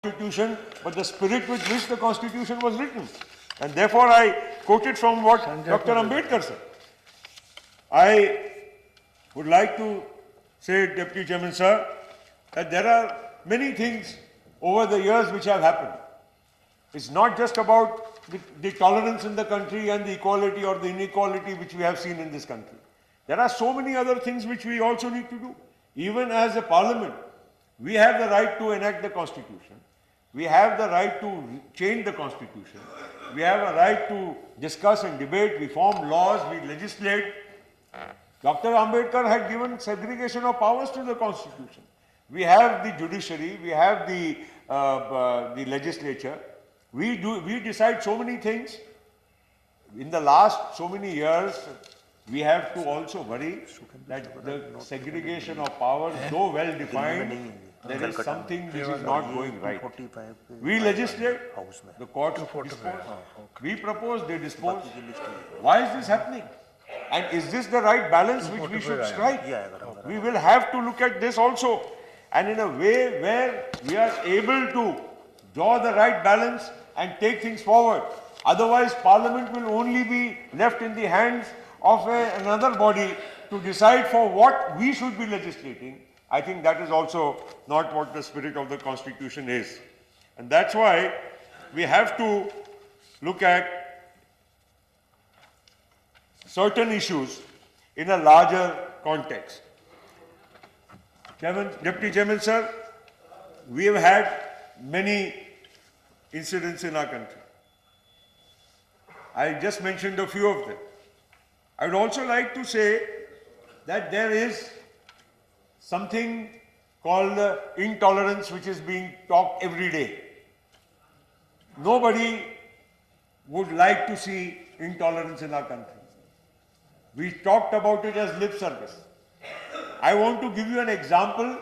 Constitution, but the spirit with which the Constitution was written. And therefore, I quoted from what Dr. Ambedkar said. I would like to say, Deputy Chairman Sir, that there are many things over the years which have happened. It's not just about the tolerance in the country and the equality or the inequality which we have seen in this country. There are so many other things which we also need to do. Even as a parliament, we have the right to enact the Constitution. We have the right to change the Constitution. We have a right to discuss and debate. We form laws, we legislate. Dr. Ambedkar had given segregation of powers to the Constitution. We have the judiciary, we have the legislature. We decide so many things. In the last so many years, we have to also worry that the segregation of powers, though well defined, there is something which is not going right. We legislate, the courts dispose. We propose, they dispose. Why is this happening? And is this the right balance which we should strike? We will have to look at this also. And in a way where we are able to draw the right balance and take things forward. Otherwise, Parliament will only be left in the hands of another body to decide for what we should be legislating. I think that is also not what the spirit of the Constitution is. And that's why we have to look at certain issues in a larger context. Deputy Chairman Sir, we have had many incidents in our country. I just mentioned a few of them. I would also like to say that there is something called intolerance which is being talked every day. Nobody would like to see intolerance in our country. We talked about it as lip service. I want to give you an example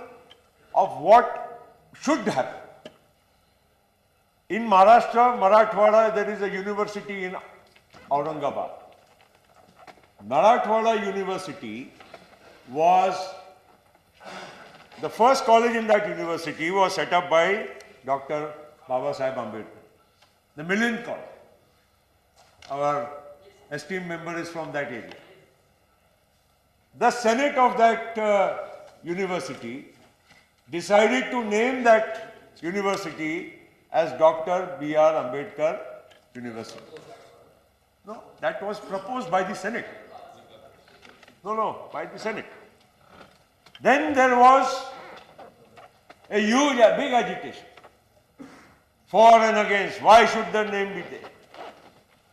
of what should happen. In Maharashtra, Marathwada, there is a university in Aurangabad. Marathwada University was the first college in that university was set up by Dr. Baba Saheb Ambedkar, the millionth college. Our esteemed member is from that area. The Senate of that university decided to name that university as Dr. B.R. Ambedkar University. No, that was proposed by the Senate. No, by the Senate. Then there was a big agitation for and against. Why should the name be there?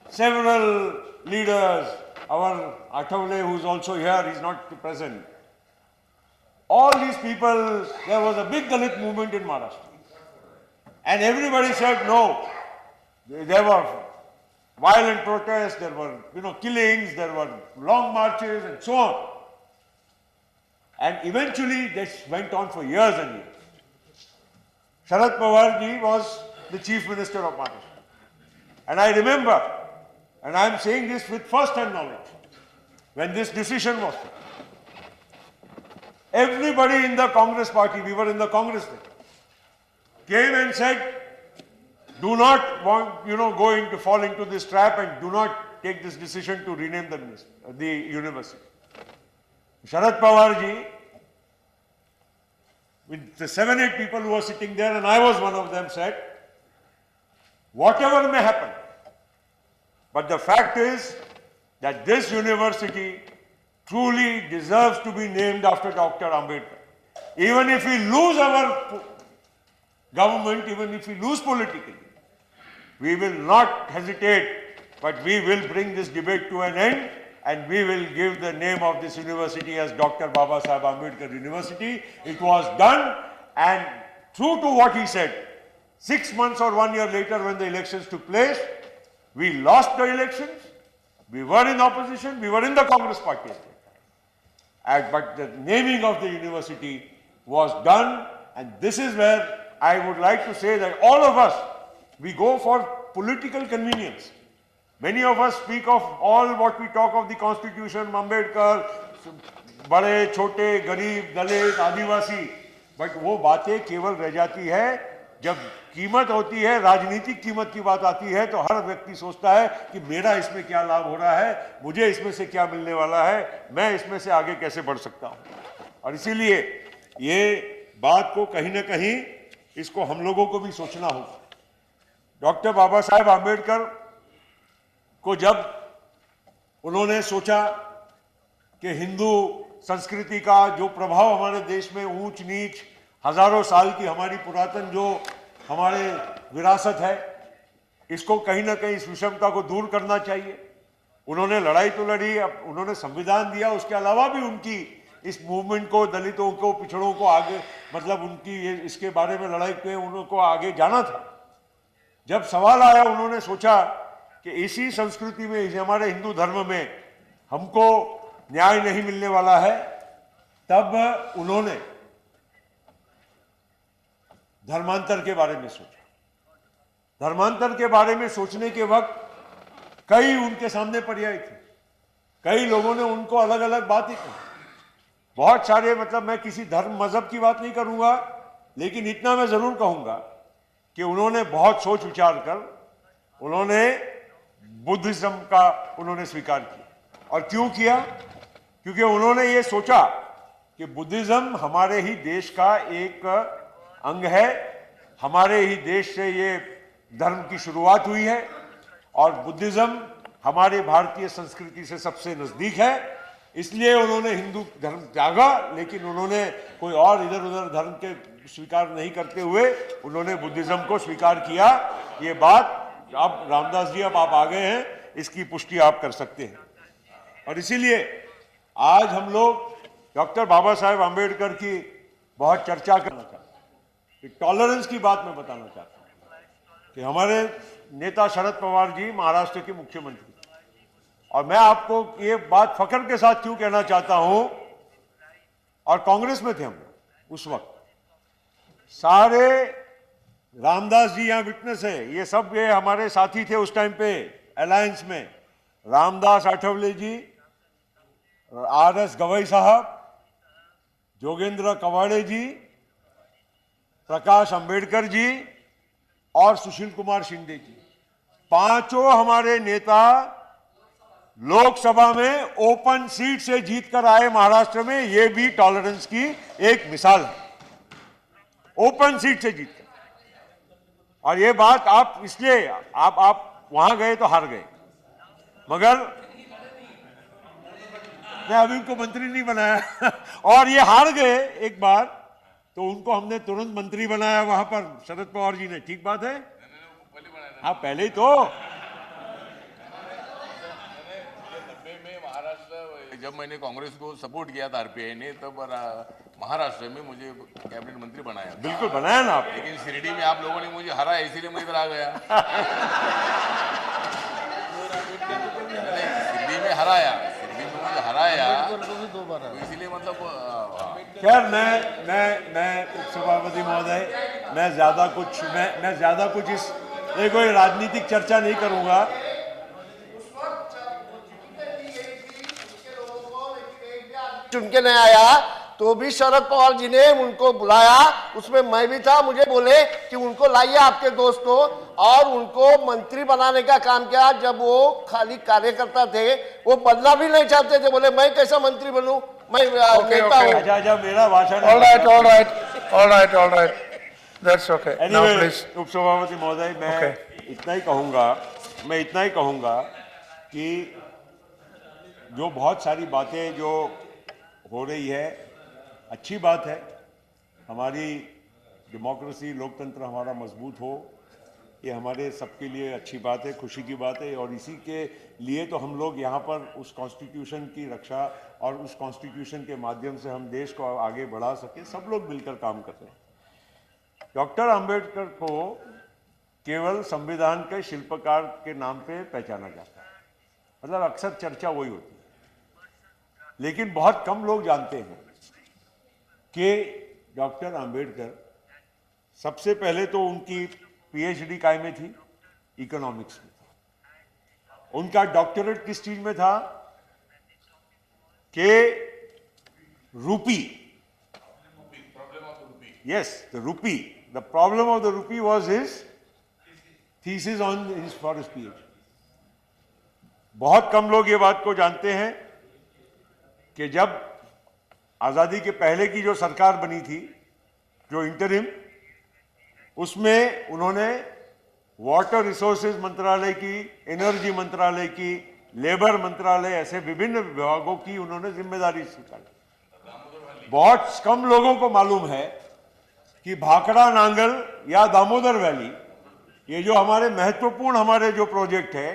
Several leaders, our Athavale, who is also here, he is not present. All these people, there was a big Dalit movement in Maharashtra. And everybody said no. There were violent protests, there were killings, there were long marches and so on. And eventually this went on for years and years. Sharad Pawar ji was the Chief Minister of Maharashtra. And I remember, and I am saying this with first-hand knowledge, when this decision was taken, everybody in the Congress party, we were in the Congress then, came and said, do not fall into this trap and do not take this decision to rename the university. Sharad Pawar ji, with the 7-8 people who were sitting there, and I was one of them, said, whatever may happen, but the fact is that this university truly deserves to be named after Dr. Ambedkar. Even if we lose our government, even if we lose politically, we will not hesitate, but we will bring this debate to an end and we will give the name of this university as Dr. Baba Saheb Ambedkar University. It was done, and true to what he said, 6 months or 1 year later when the elections took place, we lost the elections, we were in opposition, we were in the Congress party at that time. But the naming of the university was done, and this is where I would like to say that all of us, we go for political convenience. Many of us speak of all what we talk of the Constitution, Ambedkar, बड़े, छोटे, गरीब, दलित, आदिवासी, but वो बातें केवल रह जाती है जब कीमत होती है, राजनीतिक कीमत की बात आती है, तो हर व्यक्ति सोचता है कि मेरा इसमें क्या लाभ हो रहा है, मुझे इसमें से क्या मिलने वाला है, मैं इसमें से आगे कैसे बढ़ सकता हूं। और इसीलिए ये बात को कहीं ना कहीं इसको हम लोगों को भी सोचना होगा। डॉक्टर बाबा साहेब आम्बेडकर को जब उन्होंने सोचा कि हिंदू संस्कृति का जो प्रभाव हमारे देश में ऊंच नीच हजारों साल की हमारी पुरातन जो हमारे विरासत है, इसको कहीं ना कहीं इस विषमता को दूर करना चाहिए। उन्होंने लड़ाई तो लड़ी, अब उन्होंने संविधान दिया, उसके अलावा भी उनकी इस मूवमेंट को, दलितों को, पिछड़ों को आगे, मतलब उनकी इसके बारे में लड़ाई के उनको आगे जाना था। जब सवाल आया, उन्होंने सोचा कि इसी संस्कृति में, इस हमारे हिंदू धर्म में हमको न्याय नहीं मिलने वाला है, तब उन्होंने धर्मांतर के बारे में सोचा। धर्मांतर के बारे में सोचने के वक्त कई उनके सामने पर्याय थे, कई लोगों ने उनको अलग अलग बातें की, बहुत सारे, मतलब मैं किसी धर्म मजहब की बात नहीं करूंगा, लेकिन इतना मैं जरूर कहूंगा कि उन्होंने बहुत सोच विचार कर उन्होंने बुद्धिज्म का उन्होंने स्वीकार किया। और क्यों किया? क्योंकि उन्होंने ये सोचा कि बुद्धिज्म हमारे ही देश का एक अंग है, हमारे ही देश से ये धर्म की शुरुआत हुई है और बुद्धिज्म हमारे भारतीय संस्कृति से सबसे नजदीक है। इसलिए उन्होंने हिंदू धर्म त्यागा, लेकिन उन्होंने कोई और इधर उधर धर्म के स्वीकार नहीं करते हुए उन्होंने बुद्धिज्म को स्वीकार किया। ये बात अब रामदास जी, अब आप आ गए हैं, इसकी पुष्टि आप कर सकते हैं। और इसीलिए आज हम लोग डॉक्टर बाबा साहेब आम्बेडकर की बहुत चर्चा करना चाहते हैं। टॉलरेंस की बात मैं बताना चाहता हूं कि हमारे नेता शरद पवार जी महाराष्ट्र के मुख्यमंत्री, और मैं आपको ये बात फख्र के साथ क्यों कहना चाहता हूं, और कांग्रेस में थे हम उस वक्त, सारे रामदास जी यहां विटनेस है, ये सब ये हमारे साथी थे उस टाइम पे अलायंस में, रामदास आठवले जी, RS गवई साहब, जोगेंद्र कवाड़े जी, प्रकाश अंबेडकर जी और सुशील कुमार शिंदे जी, पांचों हमारे नेता लोकसभा में ओपन सीट से जीतकर आए महाराष्ट्र में। ये भी टॉलरेंस की एक मिसाल है, ओपन सीट से जीतकर। और ये बात आप इसलिए आप वहां गए तो हार गए, मगर मैं अभी उनको मंत्री नहीं बनाया और ये हार गए एक बार, तो उनको हमने तुरंत मंत्री बनाया वहां पर शरद पवार जी ने। ठीक बात है, हाँ पहले ही तो महाराष्ट्र, जब मैंने कांग्रेस को सपोर्ट किया था आरपीआई ने, तब महाराष्ट्र में मुझे कैबिनेट मंत्री बनाया। बिल्कुल बनाया ना आप, लेकिन शिरडी में आप लोगों ने मुझे हराया, इसीलिए मैं इधर आ गया। शिरडी में मुझे हराया, तो इसीलिए मतलब खैर मैं उपसभापति महोदय, मैं ज्यादा कुछ इस कोई राजनीतिक चर्चा नहीं करूंगा। चुन के नहीं आया तो भी शरद पवार जी ने उनको बुलाया, उसमें मैं भी था, मुझे बोले कि उनको लाइए आपके दोस्त को, और उनको मंत्री बनाने का काम किया। जब वो खाली कार्यकर्ता थे, वो बनना भी नहीं चाहते थे, बोले मैं कैसा मंत्री बनूं, मैं नेता हूं। अच्छा मेरा भाषण, all right, that's okay. Now please उपसभापति महोदय, मैं इतना ही कहूंगा कि जो बहुत सारी बातें जो हो रही है, अच्छी बात है, हमारी डेमोक्रेसी, लोकतंत्र हमारा मजबूत हो, ये हमारे सबके लिए अच्छी बात है, खुशी की बात है। और इसी के लिए तो हम लोग यहाँ पर उस कॉन्स्टिट्यूशन की रक्षा और उस कॉन्स्टिट्यूशन के माध्यम से हम देश को आगे बढ़ा सके, सब लोग मिलकर काम कर रहे हैं। डॉक्टर अंबेडकर को केवल संविधान के शिल्पकार के नाम पे पहचाना जाता है, मतलब अक्सर चर्चा वही होती है, लेकिन बहुत कम लोग जानते हैं कि डॉक्टर अंबेडकर सबसे पहले तो उनकी PhD काय में थी, इकोनॉमिक्स में था। उनका डॉक्टरेट किस चीज में था कि रूपी, yes, the rupee, the problem of the rupee was his thesis on his for his PhD. बहुत कम लोग ये बात को जानते हैं कि जब आजादी के पहले की जो सरकार बनी थी, जो इंटरिम, उसमें उन्होंने वाटर रिसोर्सेज मंत्रालय की, एनर्जी मंत्रालय की, लेबर मंत्रालय, ऐसे विभिन्न विभागों की उन्होंने जिम्मेदारी स्वीकारी। बहुत कम लोगों को मालूम है कि भाखड़ा नांगल या दामोदर वैली, ये जो हमारे महत्वपूर्ण हमारे जो प्रोजेक्ट है,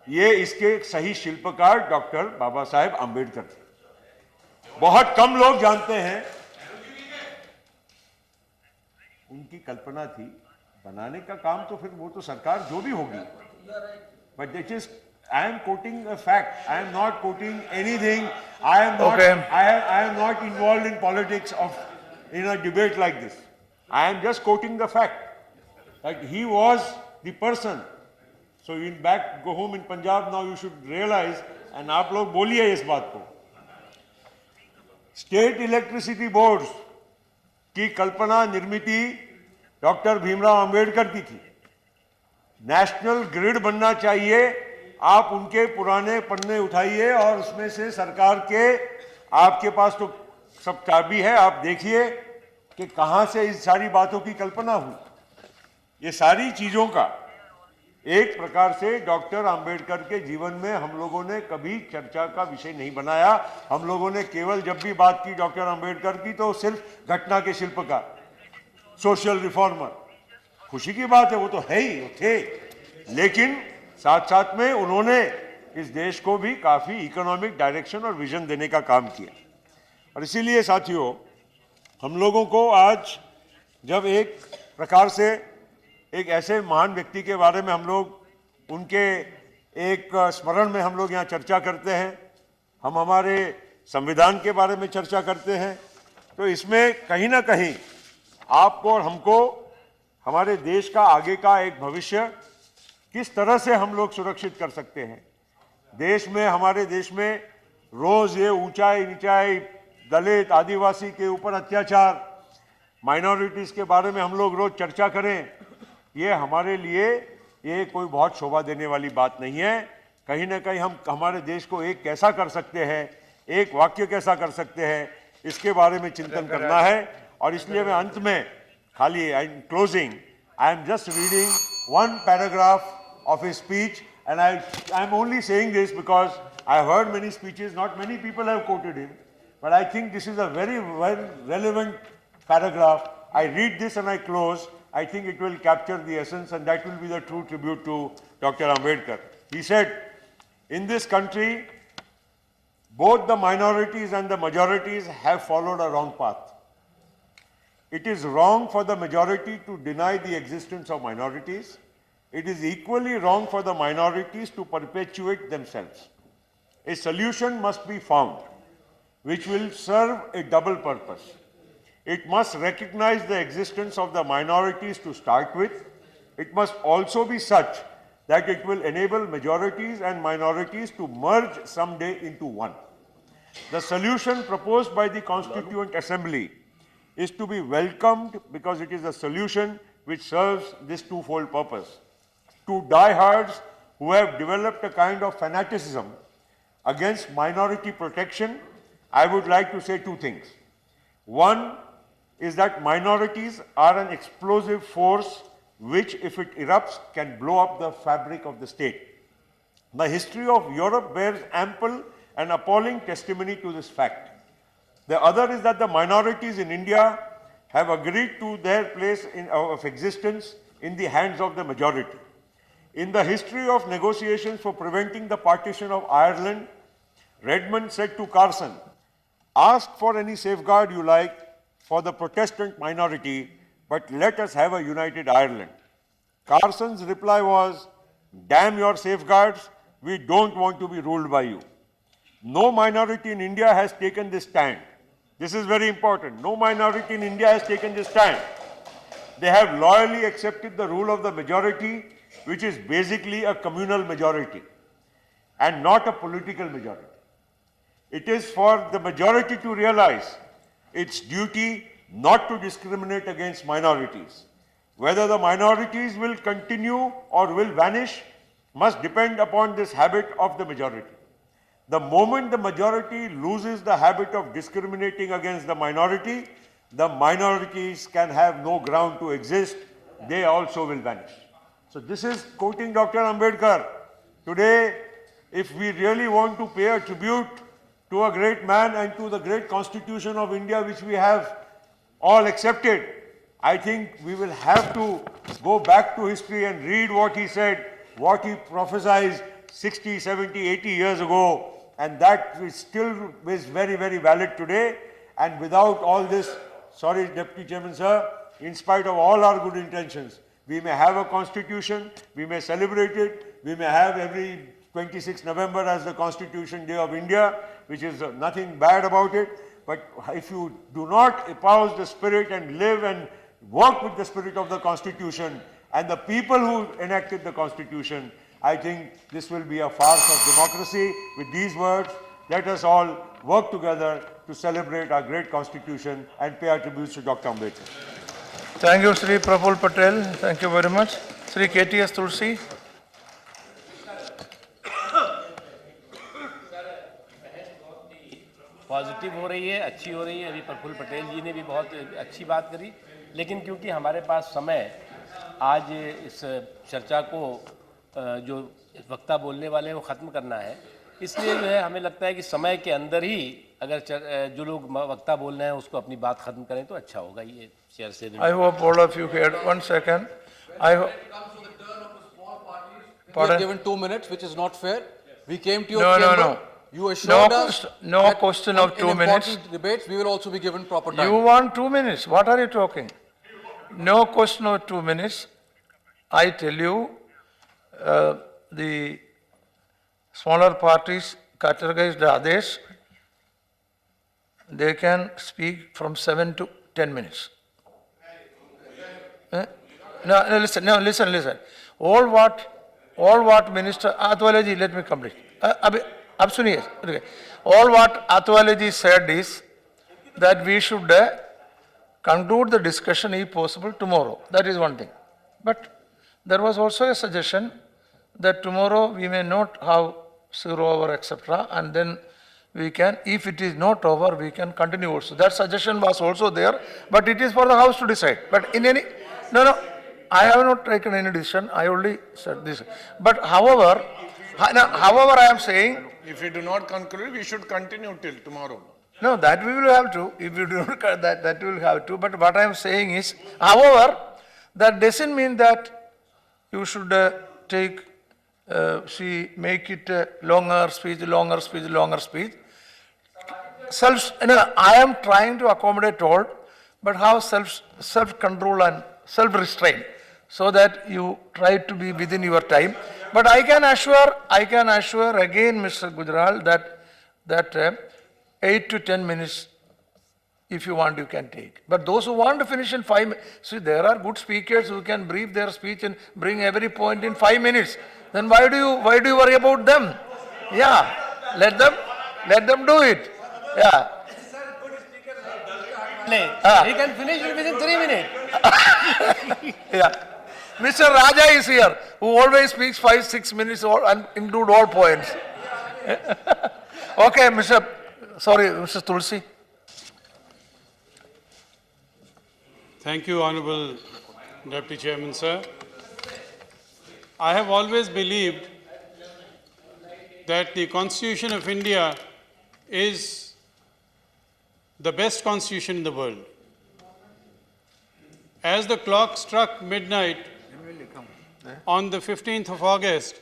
ये इसके सही शिल्पकार डॉक्टर बाबा साहेब आम्बेडकर थे। बहुत कम लोग जानते हैं। उनकी कल्पना थी, बनाने का काम तो फिर वो तो सरकार जो भी होगी, but this is, I am quoting a fact. I am not quoting anything. I am not. Okay. I am not involved in politics of in a debate like this. I am just quoting the fact that he was the person. So in back go home in Punjab now you should realize, and आप लोग बोलिए इस बात को। State electricity board की कल्पना निर्मिति doctor Bhimrao Ambedkar की थी। National grid बनना चाहिए, आप उनके पुराने पन्ने उठाइए और उसमें से सरकार के, आपके पास तो सब चाबी है, आप देखिए कि कहां से इस सारी बातों की कल्पना हुई। ये सारी चीजों का एक प्रकार से डॉक्टर अंबेडकर के जीवन में हम लोगों ने कभी चर्चा का विषय नहीं बनाया। हम लोगों ने केवल जब भी बात की डॉक्टर अंबेडकर की तो सिर्फ घटना के शिल्पकार, सोशल रिफॉर्मर। खुशी की बात है, वो तो है ही, वो थे, लेकिन साथ साथ में उन्होंने इस देश को भी काफी इकोनॉमिक डायरेक्शन और विजन देने का काम किया। और इसीलिए साथियों, हम लोगों को आज जब एक प्रकार से एक ऐसे महान व्यक्ति के बारे में हम लोग उनके एक स्मरण में हम लोग यहाँ चर्चा करते हैं, हम हमारे संविधान के बारे में चर्चा करते हैं, तो इसमें कहीं ना कहीं आपको और हमको हमारे देश का आगे का एक भविष्य किस तरह से हम लोग सुरक्षित कर सकते हैं। देश में, हमारे देश में रोज ये ऊंचाई नीचाई, दलित आदिवासी के ऊपर अत्याचार, माइनॉरिटीज के बारे में हम लोग रोज चर्चा करें, ये हमारे लिए ये कोई बहुत शोभा देने वाली बात नहीं है। कहीं ना कहीं हम हमारे देश को एक कैसा कर सकते हैं, एक वाक्य कैसा कर सकते हैं, इसके बारे में चिंतन करना है। और इसलिए मैं अंत में खाली closing, I am just reading one paragraph of his speech, and I am only saying this because I have heard many speeches, not many people have quoted him, but I think this is a very relevant paragraph. I read this and I close. I think it will capture the essence, and that will be the true tribute to Dr. Ambedkar. He said, in this country, both the minorities and the majorities have followed a wrong path. It is wrong for the majority to deny the existence of minorities. It is equally wrong for the minorities to perpetuate themselves. A solution must be found which will serve a double purpose. It must recognize the existence of the minorities to start with. It must also be such that it will enable majorities and minorities to merge someday into one. The solution proposed by the Constituent Assembly is to be welcomed because it is a solution which serves this twofold purpose. To diehards who have developed a kind of fanaticism against minority protection, I would like to say two things. One is that minorities are an explosive force which, if it erupts, can blow up the fabric of the state. The history of Europe bears ample and appalling testimony to this fact. The other is that the minorities in India have agreed to their place of existence in the hands of the majority. In the history of negotiations for preventing the partition of Ireland, Redmond said to Carson, "Ask for any safeguard you like for the Protestant minority, but let us have a united Ireland." Carson's reply was, "Damn your safeguards, we don't want to be ruled by you." No minority in India has taken this stand. This is very important. No minority in India has taken this stand. They have loyally accepted the rule of the majority, which is basically a communal majority and not a political majority. It is for the majority to realize its duty not to discriminate against minorities. Whether the minorities will continue or will vanish must depend upon this habit of the majority. The moment the majority loses the habit of discriminating against the minority, the minorities can have no ground to exist. They also will vanish. So this is quoting Dr. Ambedkar. Today, if we really want to pay a tribute to a great man and to the great Constitution of India, which we have all accepted, I think we will have to go back to history and read what he said, what he prophesied 60, 70, 80 years ago, and that is still is very, very valid today. And without all this, sorry, Deputy Chairman, sir, in spite of all our good intentions, we may have a constitution, we may celebrate it, we may have every 26 November as the Constitution Day of India, which is nothing bad about it. But if you do not espouse the spirit and live and work with the spirit of the Constitution and the people who enacted the Constitution, I think this will be a farce of democracy. With these words, let us all work together to celebrate our great Constitution and pay our tributes to Dr. Ambedkar. Thank you, Sri Praful Patel. Thank you very much. Sri KTS Tulsi. Positive हो रही है, अच्छी हो रही है। अभी प्रफुल्ल पटेल जी ने भी बहुत अच्छी बात करी, लेकिन क्योंकि हमारे पास समय आज इस चर्चा को जो वक्ता बोलने वाले हैं वो ख़त्म करना है, इसलिए जो है हमें लगता है कि समय के अंदर ही अगर जो लोग वक्ता बोल रहे हैं उसको अपनी बात ख़त्म करें तो अच्छा होगा। ये शेयर से I hope all of you heard. 1 second. I hope. We are given 2 minutes, which is not fair. We came to your No, chamber. no, no. You assured us No that question of 2 in minutes. important debates, we will also be given proper time. You want 2 minutes. What are you talking? No question of 2 minutes. I tell you, the smaller parties categorized others, they can speak from 7 to 10 minutes. No, listen. All what Minister Athwaleji, let me complete. अब सुनिए, all what Athwaleji said is that we should conclude the discussion if possible tomorrow. That is one thing. But there was also a suggestion that tomorrow we may not have 0 hour, etc. And then we can, if it is not over, we can continue also. That suggestion was also there, but it is for the House to decide. But in any, no, I have not taken any decision. I only said this. But however, I am saying, if we do not conclude, we should continue till tomorrow. no, that we will have to. If you do not, that we will have to. But what I am saying is, however, that doesn't mean that you should make it a longer speech. I am trying to accommodate all, but have self-control and self-restraint, so that you try to be within your time. But I can assure again, Mr. Gujral, that 8 to 10 minutes, if you want, you can take. But those who want to finish in 5 minutes, see, there are good speakers who can brief their speech and bring every point in 5 minutes. Then why do you worry about them? Yeah, let them do it. Yeah. He can finish it within 3 minutes. Yeah. Mr. Raja is here, who always speaks 5-6 minutes and include all points. Okay, Mr. Tulsi. Thank you, Honorable Deputy Chairman, sir. I have always believed that the Constitution of India is the best constitution in the world. As the clock struck midnight on the 15th of August,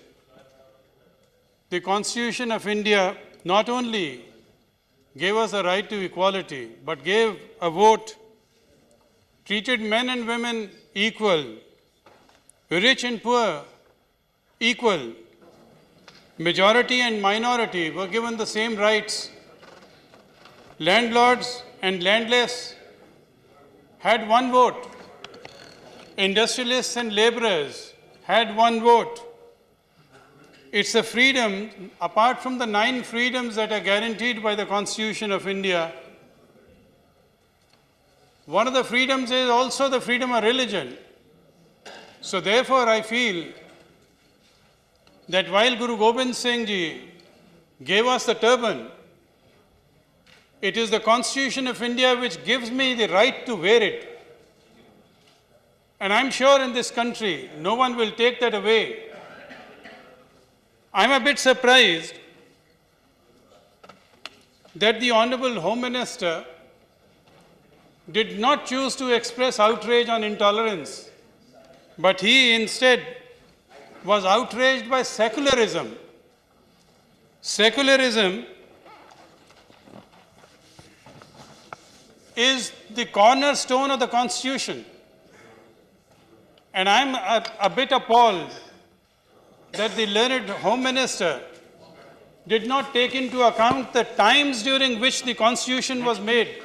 the Constitution of India not only gave us a right to equality, but gave a vote, treated men and women equal, rich and poor equal, majority and minority were given the same rights. Landlords and landless had one vote. Industrialists and laborers had one vote. It's a freedom, apart from the 9 freedoms that are guaranteed by the Constitution of India, one of the freedoms is also the freedom of religion. So therefore I feel that while Guru Gobind Singh Ji gave us the turban, it is the Constitution of India which gives me the right to wear it. And I'm sure in this country, no one will take that away. I'm a bit surprised that the Honorable Home Minister did not choose to express outrage on intolerance, but he instead was outraged by secularism. Secularism is the cornerstone of the Constitution. And I'm a bit appalled that the learned Home Minister did not take into account the times during which the Constitution was made.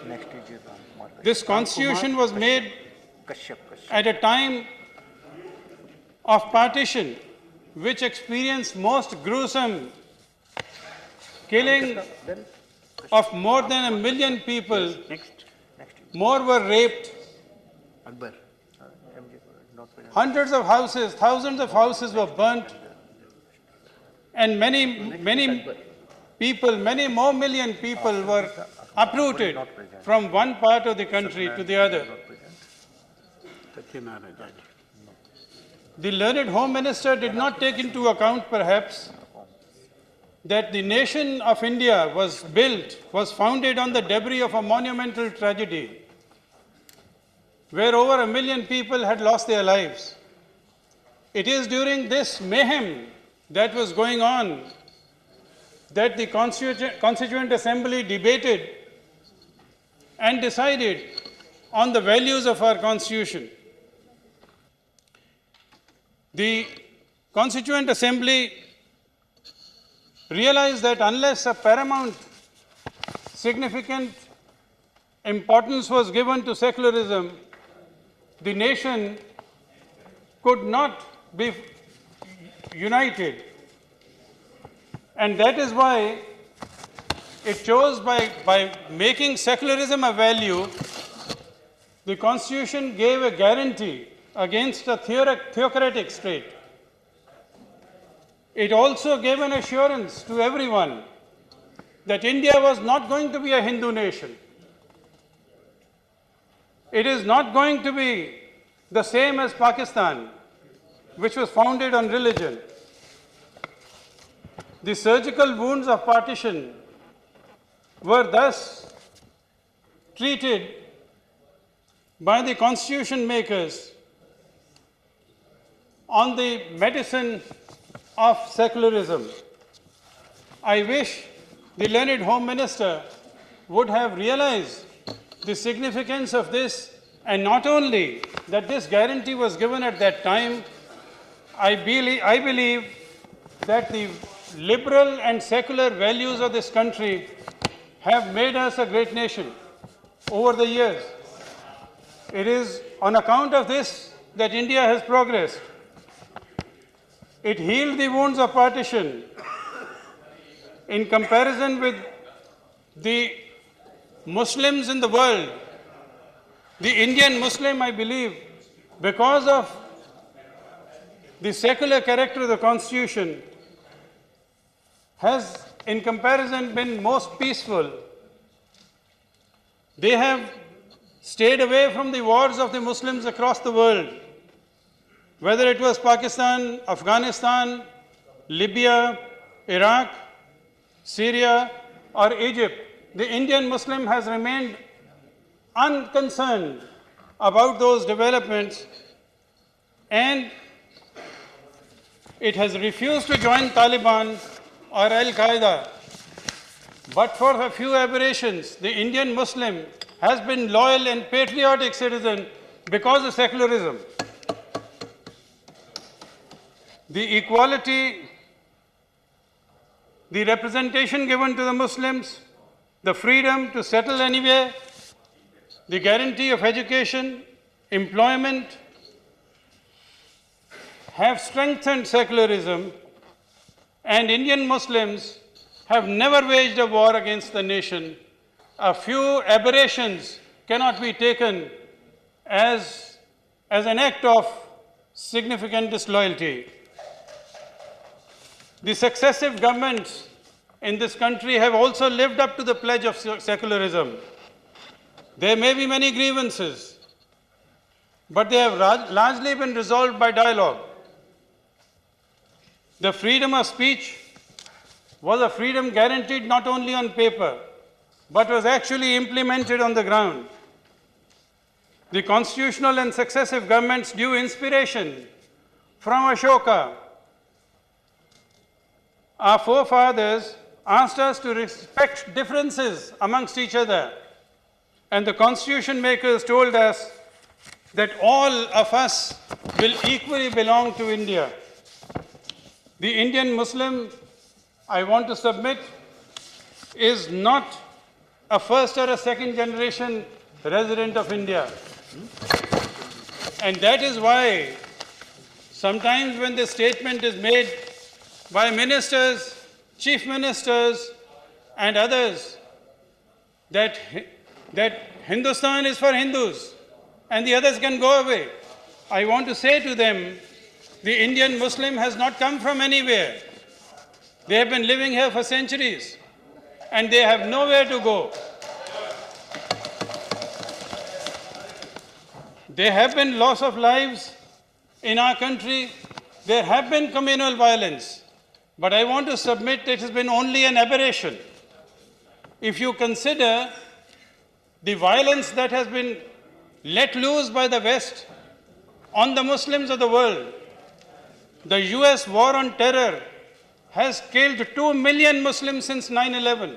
This Constitution was made at a time of partition, which experienced most gruesome killing of more than 1 million people. More were raped. Hundreds of houses, thousands of houses were burnt, and many people, many more million people were uprooted from one part of the country to the other. The learned Home Minister did not take into account, perhaps, that the nation of India was founded on the debris of a monumental tragedy, where over 1 million people had lost their lives. It is during this mayhem that was going on that the Constituent Assembly debated and decided on the values of our Constitution. The Constituent Assembly realized that unless a paramount significant importance was given to secularism, the nation could not be united. And that is why it chose, by making secularism a value, the Constitution gave a guarantee against a theocratic state. It also gave an assurance to everyone that India was not going to be a Hindu nation. It is not going to be the same as Pakistan, which was founded on religion. The surgical wounds of partition were thus treated by the constitution makers on the medicine of secularism. I wish the learned Home Minister would have realized the significance of this, and not only that this guarantee was given at that time. I believe that the liberal and secular values of this country have made us a great nation over the years. It is on account of this that India has progressed. It healed the wounds of partition. In comparison with the Muslims in the world, the Indian Muslim, I believe, because of the secular character of the Constitution, has in comparison been most peaceful. They have stayed away from the wars of the Muslims across the world, whether it was Pakistan, Afghanistan, Libya, Iraq, Syria, or Egypt. The Indian Muslim has remained unconcerned about those developments, and it has refused to join Taliban or Al-Qaeda. But for a few aberrations, the Indian Muslim has been loyal and patriotic citizen because of secularism. The equality, the representation given to the Muslims, the freedom to settle anywhere, the guarantee of education, employment, have strengthened secularism, and Indian Muslims have never waged a war against the nation. A few aberrations cannot be taken as an act of significant disloyalty. The successive governments in this country have also lived up to the pledge of secularism. There may be many grievances, but they have largely been resolved by dialogue. The freedom of speech was a freedom guaranteed not only on paper, but was actually implemented on the ground. The constitutional and successive governments drew inspiration from Ashoka. Our forefathers asked us to respect differences amongst each other, and the constitution makers told us that all of us will equally belong to India. The Indian Muslim, I want to submit, is not a first or a second generation resident of India. And that is why sometimes when the statement is made by ministers, chief ministers and others that Hindustan is for Hindus and the others can go away, I want to say to them, the Indian Muslim has not come from anywhere. They have been living here for centuries and they have nowhere to go. There have been loss of lives in our country. There have been communal violence. But I want to submit that it has been only an aberration. If you consider the violence that has been let loose by the West on the Muslims of the world, the US war on terror has killed 2 million Muslims since 9/11.